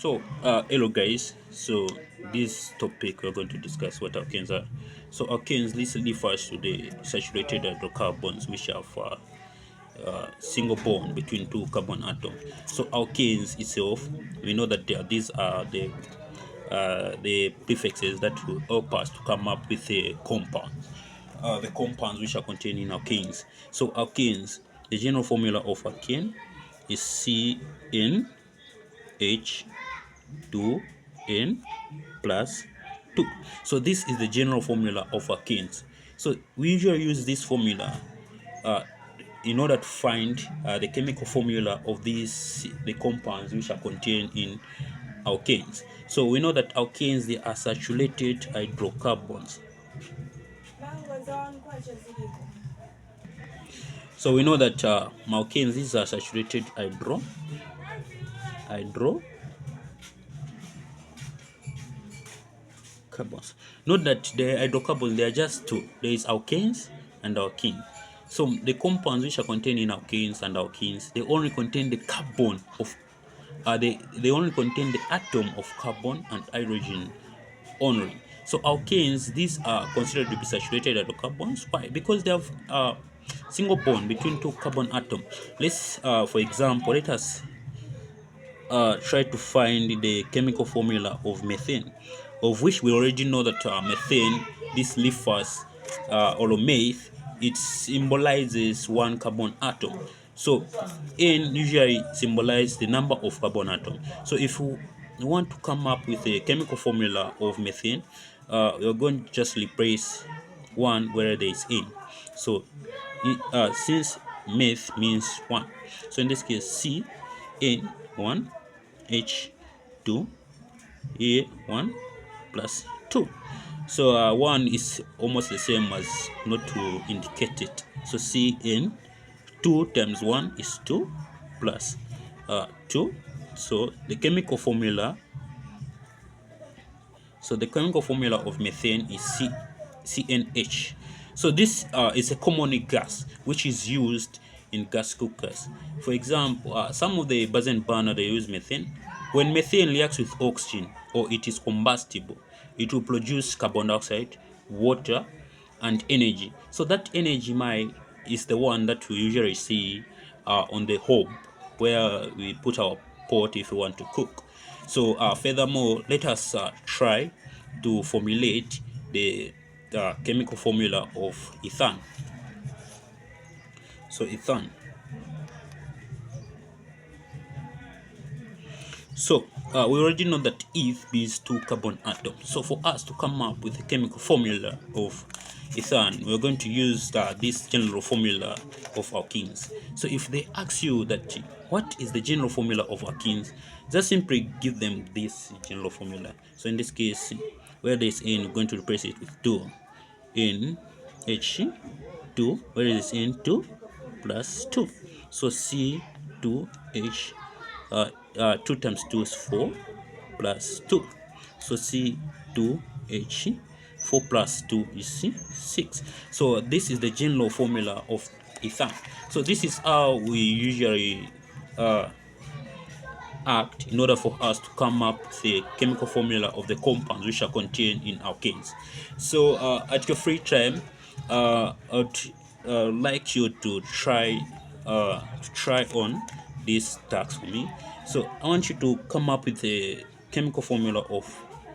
Hello guys. This topic we're going to discuss what alkanes are. Alkanes, this refers to the saturated hydrocarbons which have single bond between two carbon atoms. So alkanes itself, we know that these are the prefixes that will help us to come up with a compound. The compounds which are contained in alkanes. So alkanes, the general formula of alkane is CnH2n plus 2. So this is the general formula of alkanes. So we usually use this formula uh, in order to find the chemical formula of the compounds which are contained in alkanes. So we know that alkanes, they are saturated hydrocarbons. So we know that alkanes, these are saturated hydrocarbons. Note that the hydrocarbons, they are just two. There is alkanes and alkene. So the compounds which are contained in alkanes and alkenes, they only contain the carbon of they only contain the atom of carbon and hydrogen only. So alkanes, these are considered to be saturated hydrocarbons. Why? Because they have single bond between two carbon atoms. Let's for example, let us try to find the chemical formula of methane, of which we already know that methane, this refers or meth, it symbolizes one carbon atom. So N usually symbolizes the number of carbon atoms. So if we want to come up with a chemical formula of methane, we're going to just replace one where there is N. So since meth means one, so in this case CN1 H2 A1 plus 2. So 1 is almost the same as not to indicate it. So Cn 2 times 1 is 2 plus 2. So the chemical formula of methane is CNH. So this is a common gas which is used in gas cookers. For example, some of the Bunsen burner, they use methane. When methane reacts with oxygen or it is combustible, it will produce carbon dioxide, water, and energy. So that energy is the one that we usually see on the hob where we put our pot if we want to cook. So furthermore, let us try to formulate the chemical formula of ethane. So ethane. So we already know that eth means two carbon atoms. So for us to come up with a chemical formula of ethane, we're going to use this general formula of alkenes. So if they ask you that what is the general formula of alkenes, just simply give them this general formula. So in this case, where there is N, we're going to replace it with 2. NH2, where is N2 plus 2. So C2H 2 times 2 is 4 plus 2. So C2H 4 plus 2 is 6. So this is the general formula of ethane. So this is how we usually act in order for us to come up with the chemical formula of the compounds which are contained in alkanes. So at your free time, I'd like you to try on this task for me. So I want you to come up with a chemical formula of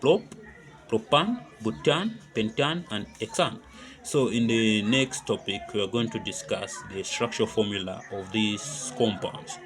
prop, propan, butan, pentan, and hexane. So in the next topic, we are going to discuss the structural formula of these compounds.